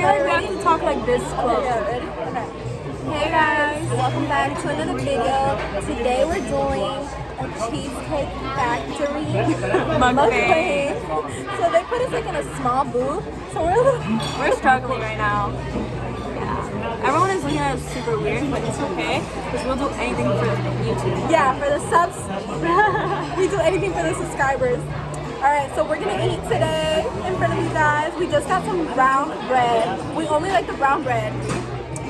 feel like we have to talk like this close. Yeah, ready? Okay. Hey guys, Welcome back to another video. Today we're doing a cheesecake factory MUKBANG. So they put us like in a small booth. So We're struggling right now. Yeah. Everyone is looking at us super weird, but it's okay because we'll do anything for YouTube. yeah, for the subs. We do anything for the subscribers. Alright, so we're gonna eat today in front of you guys. We just got some brown bread. We only like the brown bread.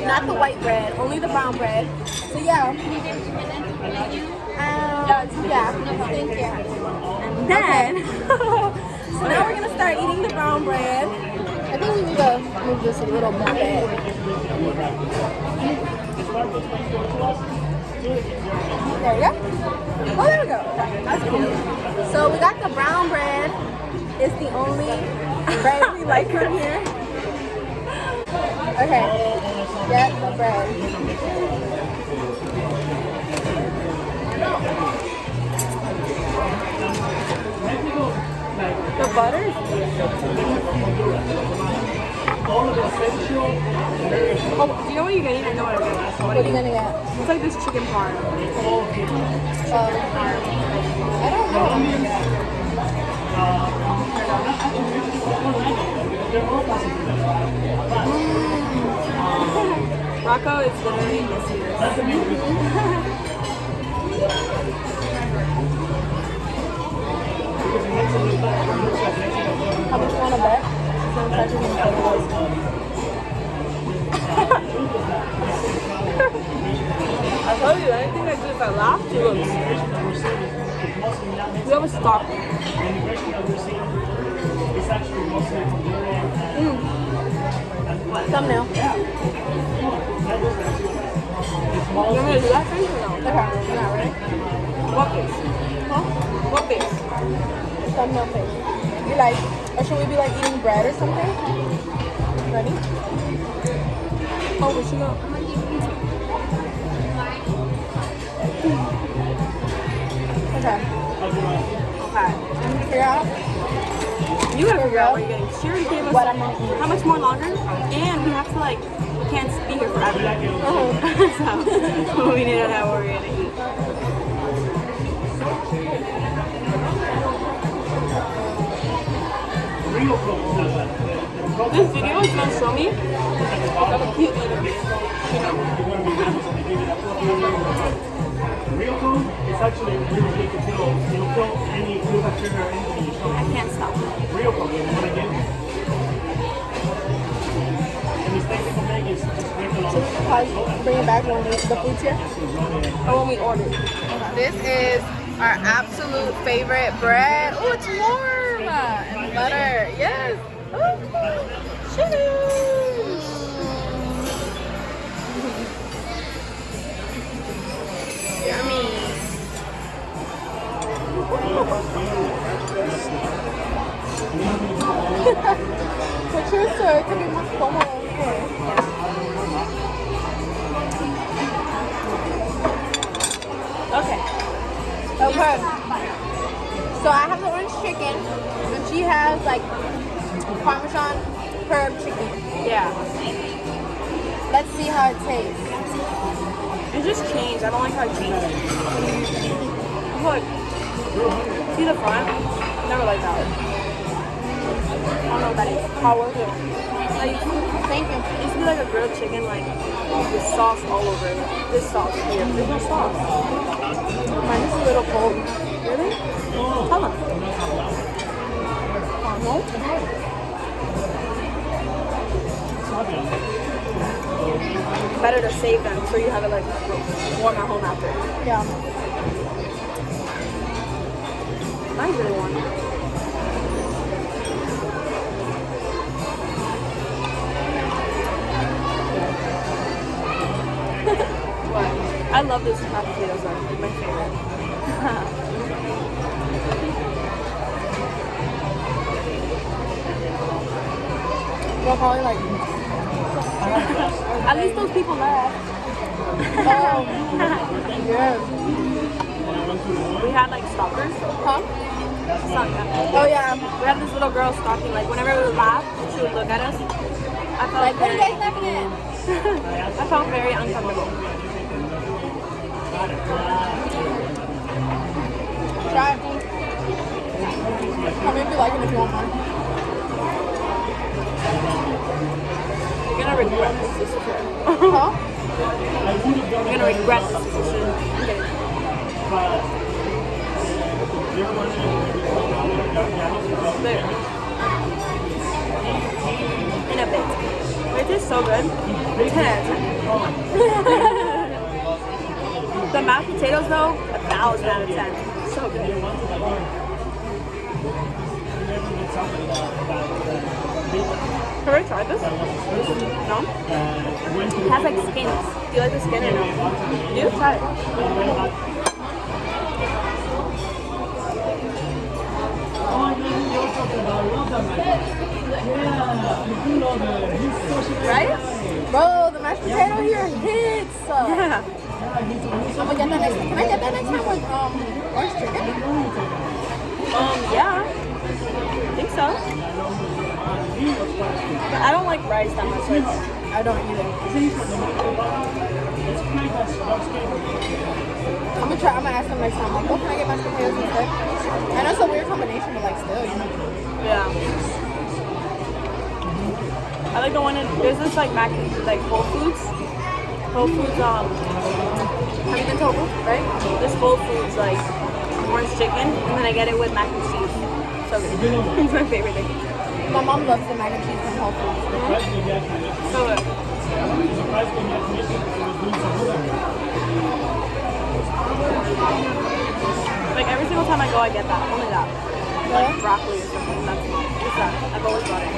Not the white bread, only the brown bread. So yeah. Yeah, thank you. And then, So now we're gonna start eating the brown bread. I think we need to move this a little more back. There we go. Oh, there we go. Okay, that's cute. So we got the brown bread. It's the only bread we like from here. Okay, get the bread. the butter is Oh, do you know what you're getting? I know what I'm getting. What are you gonna get? It's like this chicken parm. I don't know. Rocco is literally missing this. How much you wanna bet? I told you, anything I do if I laugh, you lose. We always stop. Thumbnail. You want me to do that for you or no? Okay, you're not ready? What face? Huh? What face? Thumbnail face. You like, or should we be like eating bread or something? Ready? Oh, where'd she go? Okay. Okay. Figure out You gotta figure out what you're getting. She already gave us what I'm gonna eat. how much more longer? And we have to like, we can't be here forever. So we need to know what we're gonna eat. This video is gonna show me if I'm a cute eater. Real food is actually really good to kill. It'll kill any food bacteria or anything in your I stomach. can't stop. Real food, you want to get. The mistake people make is just drink a lot of Bring it back when the food's here. Or when we order. This is our absolute favorite bread. Oh, it's warm! And butter, yes! Oh, cheers! Yummy! Patricia, it could be más cómodo. Okay. Okay. So I have the orange chicken, and she has like Parmesan herb chicken. Yeah. Let's see how it tastes. It just changed. I don't like how it changed. Look. See the front? Never liked that. I don't know what that is. How was it? Like, Thank you. it used to be like a grilled chicken, like with sauce all over it. This sauce here. There's no sauce. Mine is a little cold. Really? Tell them. Better to save them so you have it like warm at home after. Yeah. I really want it. What? I love this mashed potatoes though. It's my favorite. Well, probably like. At least those people laughed. Oh. Yes. We had like stalkers. Huh? Oh Oh yeah. We had this little girl stalking. Like whenever we would laugh, she would look at us. I I felt Like, what are very, you guys laughing at? I felt very uncomfortable. Try it. Tell me if you like it if you want more. You're gonna regret this decision. Huh? You're gonna regret this decision. Okay. There. In a bit. It tastes so good. 10 out of 10. The mashed potatoes though, 1,000 out of 10. So good. Have you tried this? No? It has like skins. Do you like the skin or no? You? Try it. Right? Bro, the mashed potato here hits. Yeah. I'm gonna get that next time. Can I get that next time with orange chicken? Yeah. I think so. But I don't like rice that much. Like, I don't either. I'm gonna ask them next time. Like, oh, can I get mashed potatoes instead? I know it's a weird combination, but like still, you know. yeah. I like the one in, there's this like like Whole Foods. Whole Foods, have you been to Whole Foods, right? This Whole Foods like orange chicken, and then I get it with mac and cheese. So good. It's my favorite thing. My mom loves the mac and cheese from Whole Foods. So good. Like every single time I go, I get that. Only that. Like broccoli or something. That's just that. I've always got it.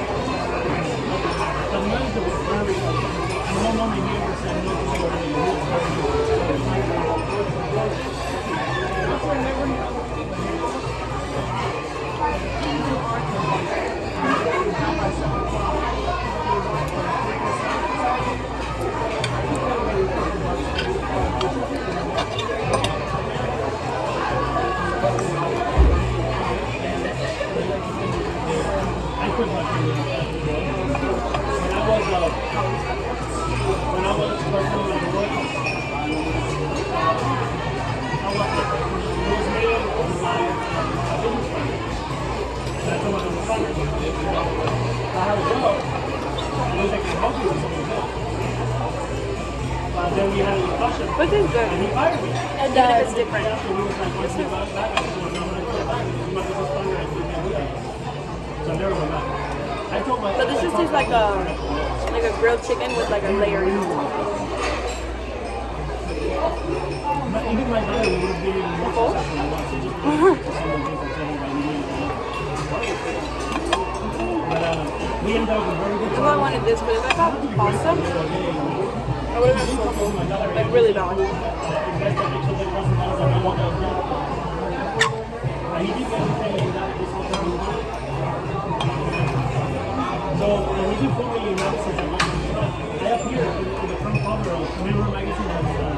Which is good. It Even if does. it's different. But this just tastes like a grilled chicken with like a layer on top. If I wanted this, but if I got pasta, I would have had so like really bad. So when we do family analysis, I appear in the front cover of Mirror magazine and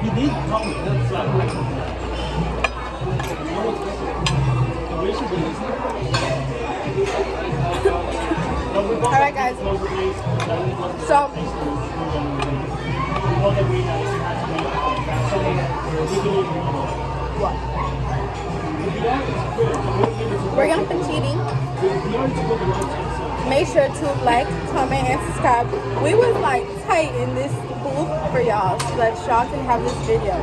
he did tell me that so I like Alright guys. So what? We're gonna finish eating. Make sure to like, comment, and subscribe. We was like tight in this booth for y'all so that y'all can have this video.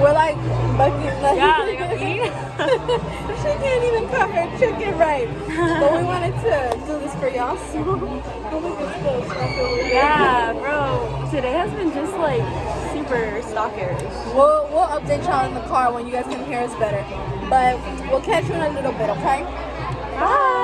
We're like bucking like Yeah, they got eat. She can't even cut her chicken right. But we wanted to do this for y'all, so Yeah, bro. Today has been just like super stalkerish. we'll update y'all in the car when you guys can hear us better. But we'll catch you in a little bit, okay? Bye.